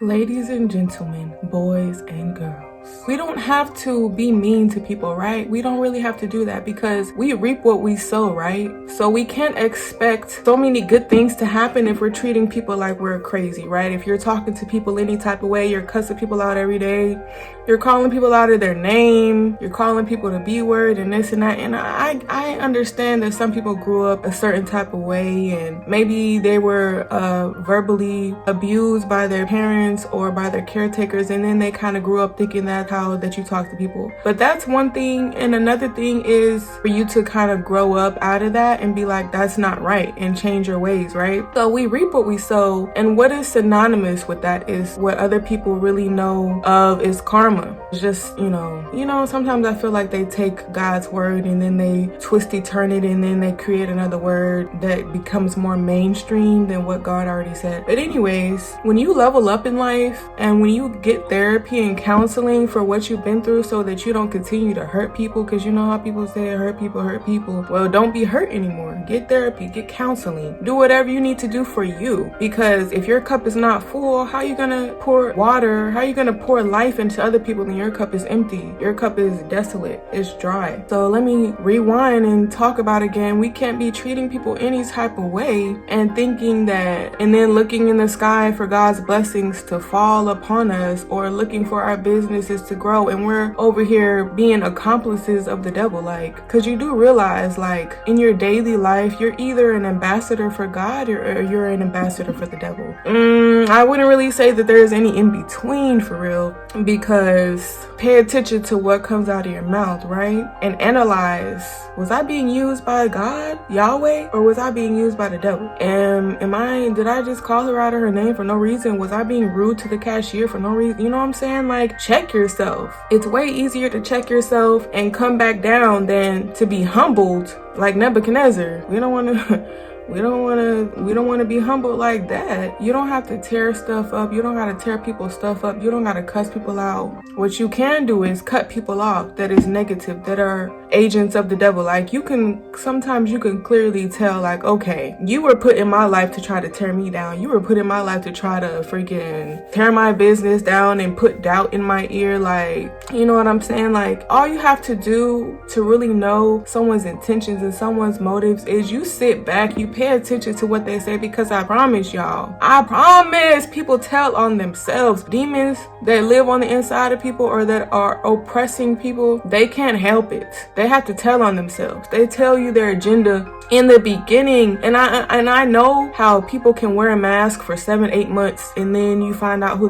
Ladies and gentlemen, boys and girls, we don't have to be mean to people, right? We don't really have to do that because we reap what we sow, right? So we can't expect so many good things to happen if we're treating people like we're crazy, right? If you're talking to people any type of way, you're cussing people out every day, you're calling people out of their name, you're calling people the B word and this and that. And I understand that some people grew up a certain type of way and maybe they were verbally abused by their parents or by their caretakers, and then they kind of grew up thinking that's how that you talk to people. But that's one thing, and another thing is for you to kind of grow up out of that and be like, that's not right, and change your ways, right? So we reap what we sow, and what is synonymous with that is what other people really know of is karma. It's just, you know, sometimes I feel like they take God's word and then they twisty turn it and then they create another word that becomes more mainstream than what God already said. But anyways, when you level up in life and when you get therapy and counseling for what you've been through so that you don't continue to hurt people, because you know how people say hurt people. Well, don't be hurt anymore. Get therapy, get counseling, do whatever you need to do for you, because if your cup is not full, how are you gonna pour water? How are you gonna pour life into other people when your cup is empty? Your cup is desolate, it's dry. So let me rewind and talk about again. We can't be treating people any type of way and thinking that, and then looking in the sky for God's blessings to fall upon us, or looking for our businesses to grow, and we're over here being accomplices of the devil. Like, because you do realize, like, in your daily life, you're either an ambassador for God or you're an ambassador for the devil. I wouldn't really say that there's any in between for real, because pay attention to what comes out of your mouth, right? And analyze, was I being used by God, Yahweh, or was I being used by the devil? Did I just call her out of her name for no reason? Was I being rude to the cashier for no reason? You know what I'm saying? Like, check yourself. It's way easier to check yourself and come back down than to be humbled like Nebuchadnezzar. We don't want to be humbled like that. You don't have to tear stuff up. You don't got to tear people's stuff up. You don't got to cuss people out. What you can do is cut people off that is negative, that are agents of the devil. Like, sometimes you can clearly tell, like, okay, you were put in my life to try to tear me down. You were put in my life to try to freaking tear my business down and put doubt in my ear. Like, you know what I'm saying? Like, all you have to do to really know someone's intentions and someone's motives is you sit back, you pay attention to what they say, because I promise y'all, people tell on themselves. Demons that live on the inside of people or that are oppressing people, they can't help it. They have to tell on themselves. They tell you their agenda in the beginning. And I know how people can wear a mask for 7-8 months and then you find out who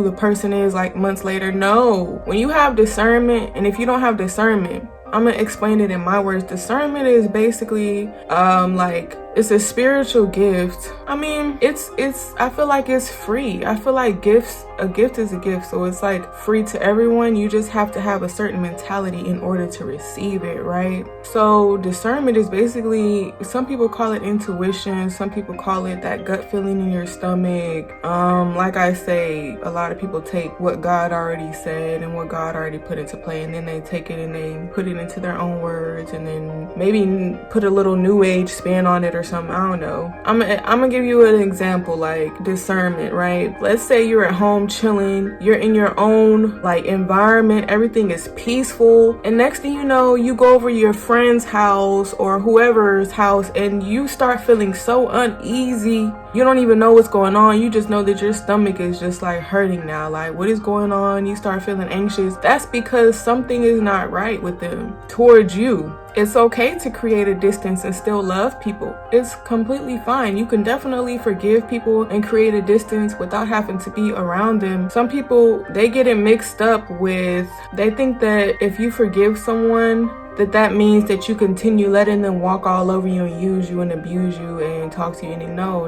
the person is like months later. No, when you have discernment, and if you don't have discernment, I'm gonna explain it in my words. Discernment is basically like, it's a spiritual gift. I mean, I feel like it's free. I feel like a gift is a gift. So it's like free to everyone. You just have to have a certain mentality in order to receive it, right? So discernment is basically, some people call it intuition. Some people call it that gut feeling in your stomach. Like I say, a lot of people take what God already said and what God already put into play, and then they take it and they put it into their own words, and then maybe put a little new age spin on it or something. I don't know. I'm gonna give you an example, like discernment, right? Let's say you're at home chilling, you're in your own like environment, everything is peaceful, and next thing you know, you go over your friend's house or whoever's house and you start feeling so uneasy. You don't even know what's going on. You just know that your stomach is just like hurting now. Like, what is going on? You start feeling anxious. That's because something is not right with them towards you. It's okay to create a distance and still love people. It's completely fine. You can definitely forgive people and create a distance without having to be around them. Some people, they get it mixed up with, they think that if you forgive someone, that means that you continue letting them walk all over you and use you and abuse you and talk to you. And no.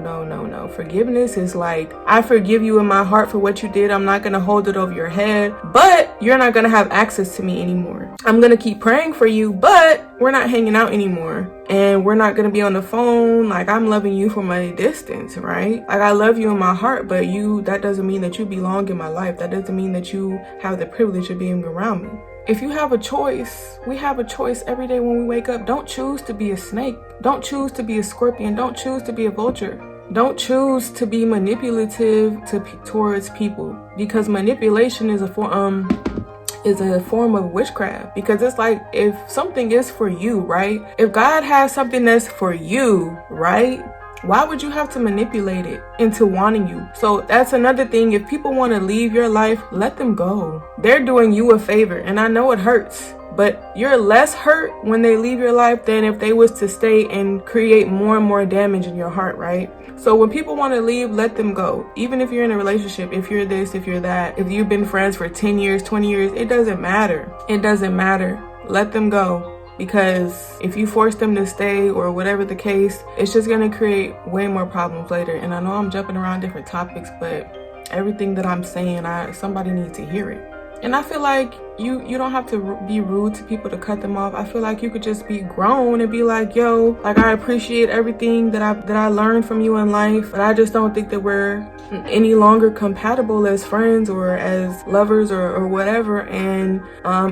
Forgiveness is like, I forgive you in my heart for what you did. I'm not going to hold it over your head, but you're not going to have access to me anymore. I'm going to keep praying for you, but we're not hanging out anymore. And we're not going to be on the phone. Like, I'm loving you from a distance, right? Like, I love you in my heart, but that doesn't mean that you belong in my life. That doesn't mean that you have the privilege of being around me. If you have a choice, we have a choice every day when we wake up. Don't choose to be a snake. Don't choose to be a scorpion. Don't choose to be a vulture. Don't choose to be manipulative towards people, because manipulation is a form of witchcraft. Because it's like, if something is for you, right? If God has something that's for you, right? Why would you have to manipulate it into wanting you? So that's another thing. If people want to leave your life, let them go. They're doing you a favor, and I know it hurts, but you're less hurt when they leave your life than if they was to stay and create more and more damage in your heart, right? So when people want to leave, let them go. Even if you're in a relationship, if you're this, if you're that, if you've been friends for 10 years, 20 years, it doesn't matter. It doesn't matter. Let them go. Because if you force them to stay, or whatever the case, it's just going to create way more problems later. And I know I'm jumping around different topics, but everything that I'm saying, somebody needs to hear it. And I feel like you don't have to be rude to people to cut them off. I feel like you could just be grown and be like, yo, like, I appreciate everything that I learned from you in life, but I just don't think that we're any longer compatible as friends or as lovers or whatever. And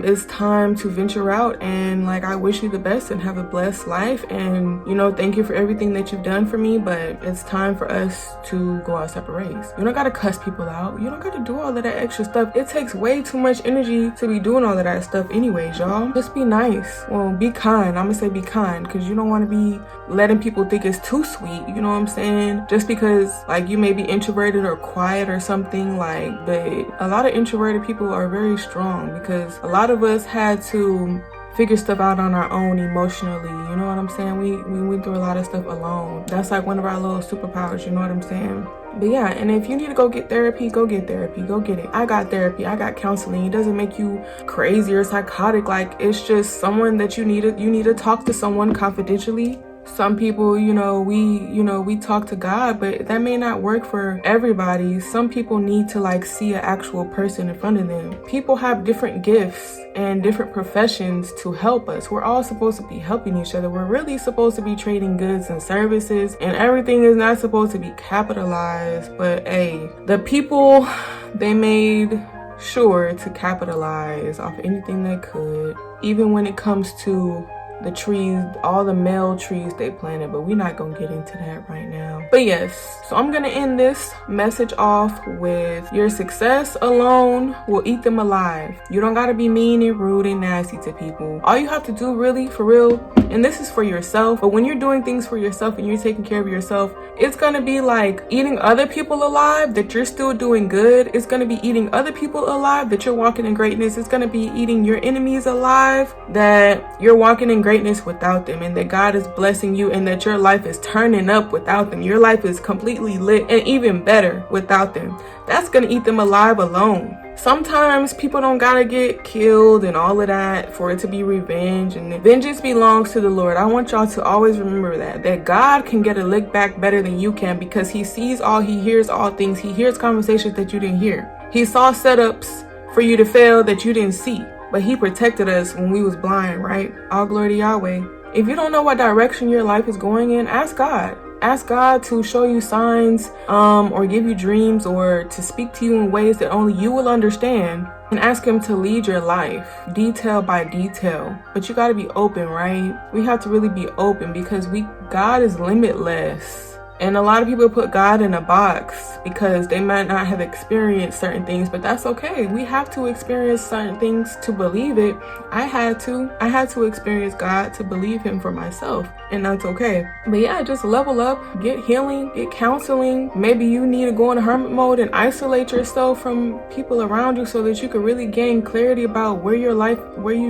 it's time to venture out, and like, I wish you the best and have a blessed life, and thank you for everything that you've done for me, but it's time for us to go our separate ways. You don't gotta cuss people out. You don't gotta do all of that extra stuff. It takes way too much energy to be doing all of that stuff anyways, y'all. Just be nice. Well, be kind. I'm gonna say be kind, because you don't want to be letting people think it's too sweet, you know what I'm saying? Just because like you may be introverted or quiet or something, like, but a lot of introverted people are very strong, because a lot of us had to figure stuff out on our own emotionally, you know what I'm saying? We went through a lot of stuff alone. That's like one of our little superpowers, you know what I'm saying? But yeah, and if you need to go get therapy, go get therapy. Go get it. I got therapy. I got counseling. It doesn't make you crazy or psychotic. Like, it's just someone that you need to talk to someone confidentially. Some people, we talk to God, but that may not work for everybody. Some people need to like see an actual person in front of them. People have different gifts and different professions to help us. We're all supposed to be helping each other. We're really supposed to be trading goods and services, and everything is not supposed to be capitalized. But hey, the people, they made sure to capitalize off anything they could, even when it comes to the trees, all the male trees they planted, but we're not gonna get into that right now. But yes, so I'm gonna end this message off with, your success alone will eat them alive. You don't gotta be mean and rude and nasty to people. All you have to do, really, for real, and this is for yourself, but when you're doing things for yourself and you're taking care of yourself, it's gonna be like eating other people alive that you're still doing good. It's gonna be eating other people alive that you're walking in greatness. It's gonna be eating your enemies alive that you're walking in greatness without them, and that God is blessing you, and that your life is turning up without them. Your life is completely lit and even better without them. That's gonna eat them alive alone. Sometimes people don't gotta get killed and all of that for it to be revenge, and vengeance belongs to the Lord. I want y'all to always remember that God can get a lick back better than you can, because he sees all, he hears all things. He hears conversations that you didn't hear. He saw setups for you to fail that you didn't see, but he protected us when we was blind, right? All glory to Yahweh. If you don't know what direction your life is going in, ask God. Ask God to show you signs, or give you dreams, or to speak to you in ways that only you will understand. And ask him to lead your life, detail by detail. But you gotta be open, right? We have to really be open, because God is limitless. And a lot of people put God in a box because they might not have experienced certain things, but that's okay. We have to experience certain things to believe it. I had to experience God to believe him for myself, and that's okay. But yeah, just level up, get healing, get counseling. Maybe you need to go in hermit mode and isolate yourself from people around you so that you can really gain clarity about where you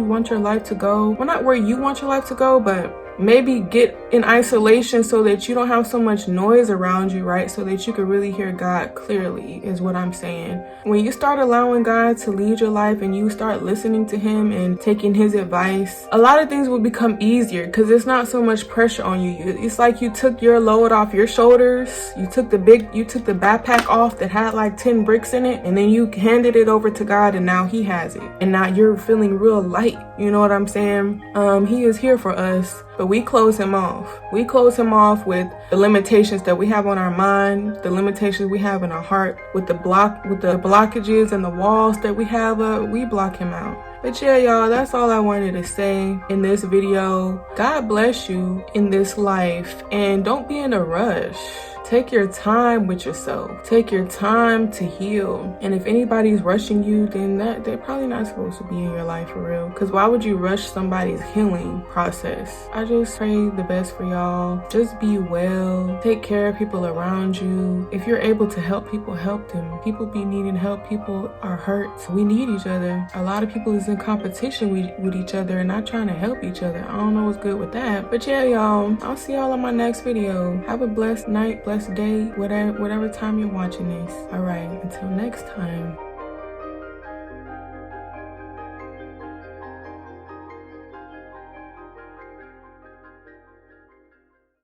want your life to go. Well, not where you want your life to go, but maybe get in isolation so that you don't have so much noise around you, right? So that you can really hear God clearly, is what I'm saying. When you start allowing God to lead your life and you start listening to him and taking his advice, a lot of things will become easier, because it's not so much pressure on you. It's like you took your load off your shoulders. You took the backpack off that had like 10 bricks in it, and then you handed it over to God, and now he has it. And now you're feeling real light. You know what I'm saying? He is here for us. But we close him off. We close him off with the limitations that we have on our mind, the limitations we have in our heart, with the blockages and the walls that we have up. We block him out. But yeah, y'all, that's all I wanted to say in this video. God bless you in this life, and don't be in a rush. Take your time with yourself. Take your time to heal. And if anybody's rushing you, then they're probably not supposed to be in your life for real. Because why would you rush somebody's healing process? I just pray the best for y'all. Just be well. Take care of people around you. If you're able to help people, help them. People be needing help. People are hurt. We need each other. A lot of people is in competition with each other and not trying to help each other. I don't know what's good with that. But yeah, y'all, I'll see y'all on my next video. Have a blessed night, blessed day, whatever time you're watching this. All right, until next time.